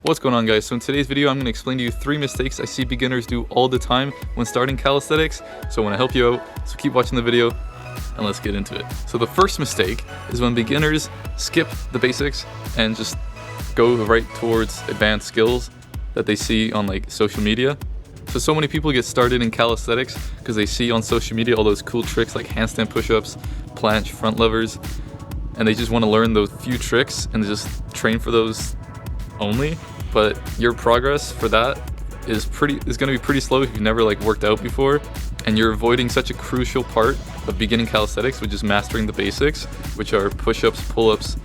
What's going on, guys? So in today's video I'm going to explain to you 3 mistakes I see beginners do all the time when starting calisthenics. So I want to help you out, so keep watching the video and let's get into it. So the first mistake is when beginners skip the basics and just go right towards advanced skills that they see on like social media. So many people get started in calisthenics because they see on social media all those cool tricks like handstand push-ups, planche, front levers, and they just want to learn those few tricks and just train for those only. But your progress for that is going to be pretty slow if you've never like worked out before, and you're avoiding such a crucial part of beginning calisthenics, which is mastering the basics, which are push-ups, pull-ups,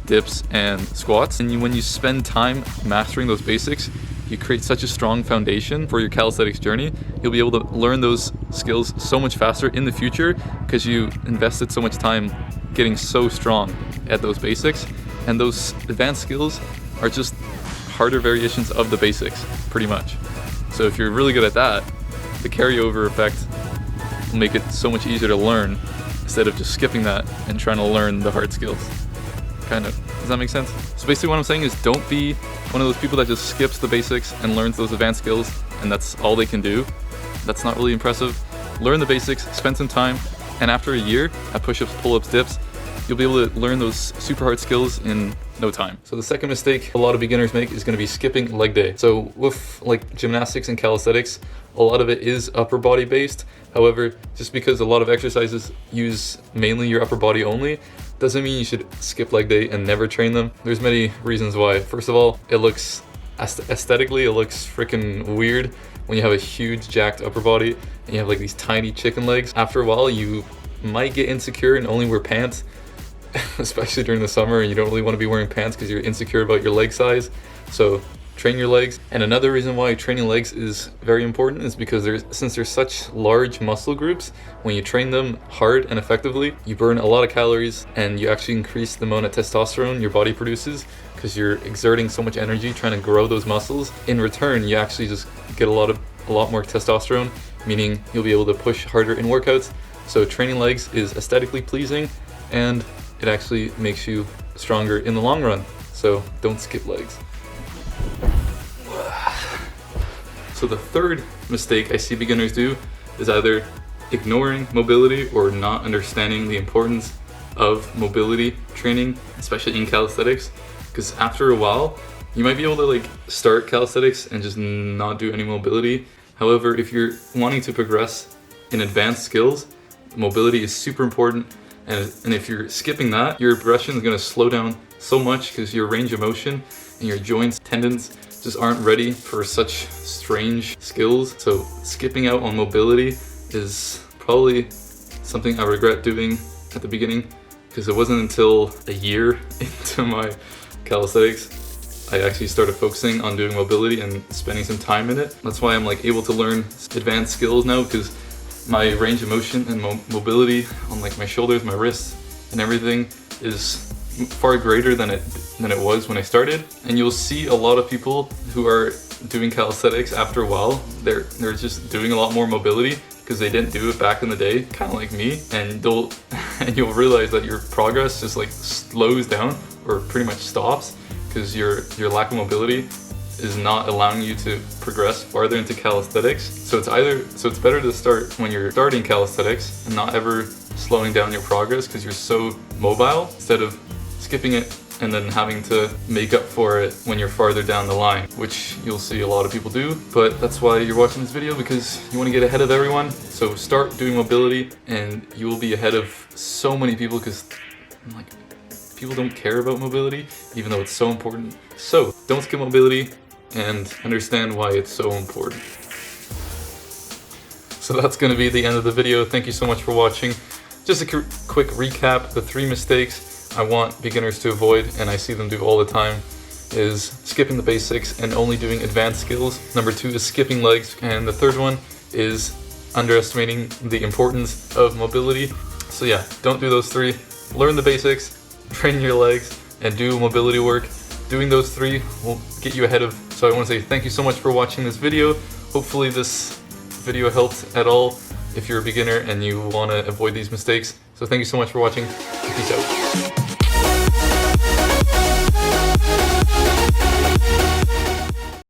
dips, and squats. And when you spend time mastering those basics, you create such a strong foundation for your calisthenics journey. You'll be able to learn those skills so much faster in the future because you invested so much time getting so strong at those basics. And those advanced skills are just harder variations of the basics, pretty much. So if you're really good at that, the carryover effect will make it so much easier to learn instead of just skipping that and trying to learn the hard skills. Kind of. Does that make sense? So basically what I'm saying is, don't be one of those people that just skips the basics and learns those advanced skills and that's all they can do. That's not really impressive. Learn the basics, spend some time, and after a year at push-ups, pull-ups, dips, you'll be able to learn those super hard skills in no time. So the second mistake a lot of beginners make is going to be skipping leg day. So with like gymnastics and calisthenics, a lot of it is upper body based. However, just because a lot of exercises use mainly your upper body only, doesn't mean you should skip leg day and never train them. There's many reasons why. First of all, it looks aesthetically, it looks freaking weird when you have a huge jacked upper body and you have like these tiny chicken legs. After a while, you might get insecure and only wear pants, especially during the summer, and you don't really want to be wearing pants because you're insecure about your leg size. So train your legs. And another reason why training legs is very important is because since there's such large muscle groups, when you train them hard and effectively, you burn a lot of calories and you actually increase the amount of testosterone your body produces because you're exerting so much energy trying to grow those muscles. In return, you actually just get a lot more testosterone, meaning you'll be able to push harder in workouts. So training legs is aesthetically pleasing and it actually makes you stronger in the long run. So don't skip legs. So the third mistake I see beginners do is either ignoring mobility or not understanding the importance of mobility training, especially in calisthenics. Because after a while, you might be able to like start calisthenics and just not do any mobility. However, if you're wanting to progress in advanced skills, mobility is super important. And if you're skipping that, your progression is going to slow down so much because your range of motion and your joints, tendons just aren't ready for such strange skills. So skipping out on mobility is probably something I regret doing at the beginning, because it wasn't until a year into my calisthenics I actually started focusing on doing mobility and spending some time in it. That's why I'm like able to learn advanced skills now, because my range of motion and mobility on like my shoulders, my wrists, and everything is far greater than it was when I started. And you'll see a lot of people who are doing calisthenics after a while, they're just doing a lot more mobility because they didn't do it back in the day, kind of like me. And you'll realize that your progress just like slows down or pretty much stops because your lack of mobility is not allowing you to progress farther into calisthenics. So it's better to start when you're starting calisthenics and not ever slowing down your progress because you're so mobile, instead of skipping it and then having to make up for it when you're farther down the line, which you'll see a lot of people do. But that's why you're watching this video, because you want to get ahead of everyone. So start doing mobility and you will be ahead of so many people, because like people don't care about mobility even though it's so important. So don't skip mobility and understand why it's so important. So that's going to be the end of the video. Thank you so much for watching. Just a quick recap. The 3 mistakes I want beginners to avoid, and I see them do all the time, is skipping the basics and only doing advanced skills. Number 2 is skipping legs. And the third one is underestimating the importance of mobility. So yeah, don't do those 3. Learn the basics, train your legs, and do mobility work. Doing those 3 will get you ahead of. So I want to say thank you so much for watching this video. Hopefully this video helped at all if you're a beginner and you want to avoid these mistakes. So thank you so much for watching. Peace out.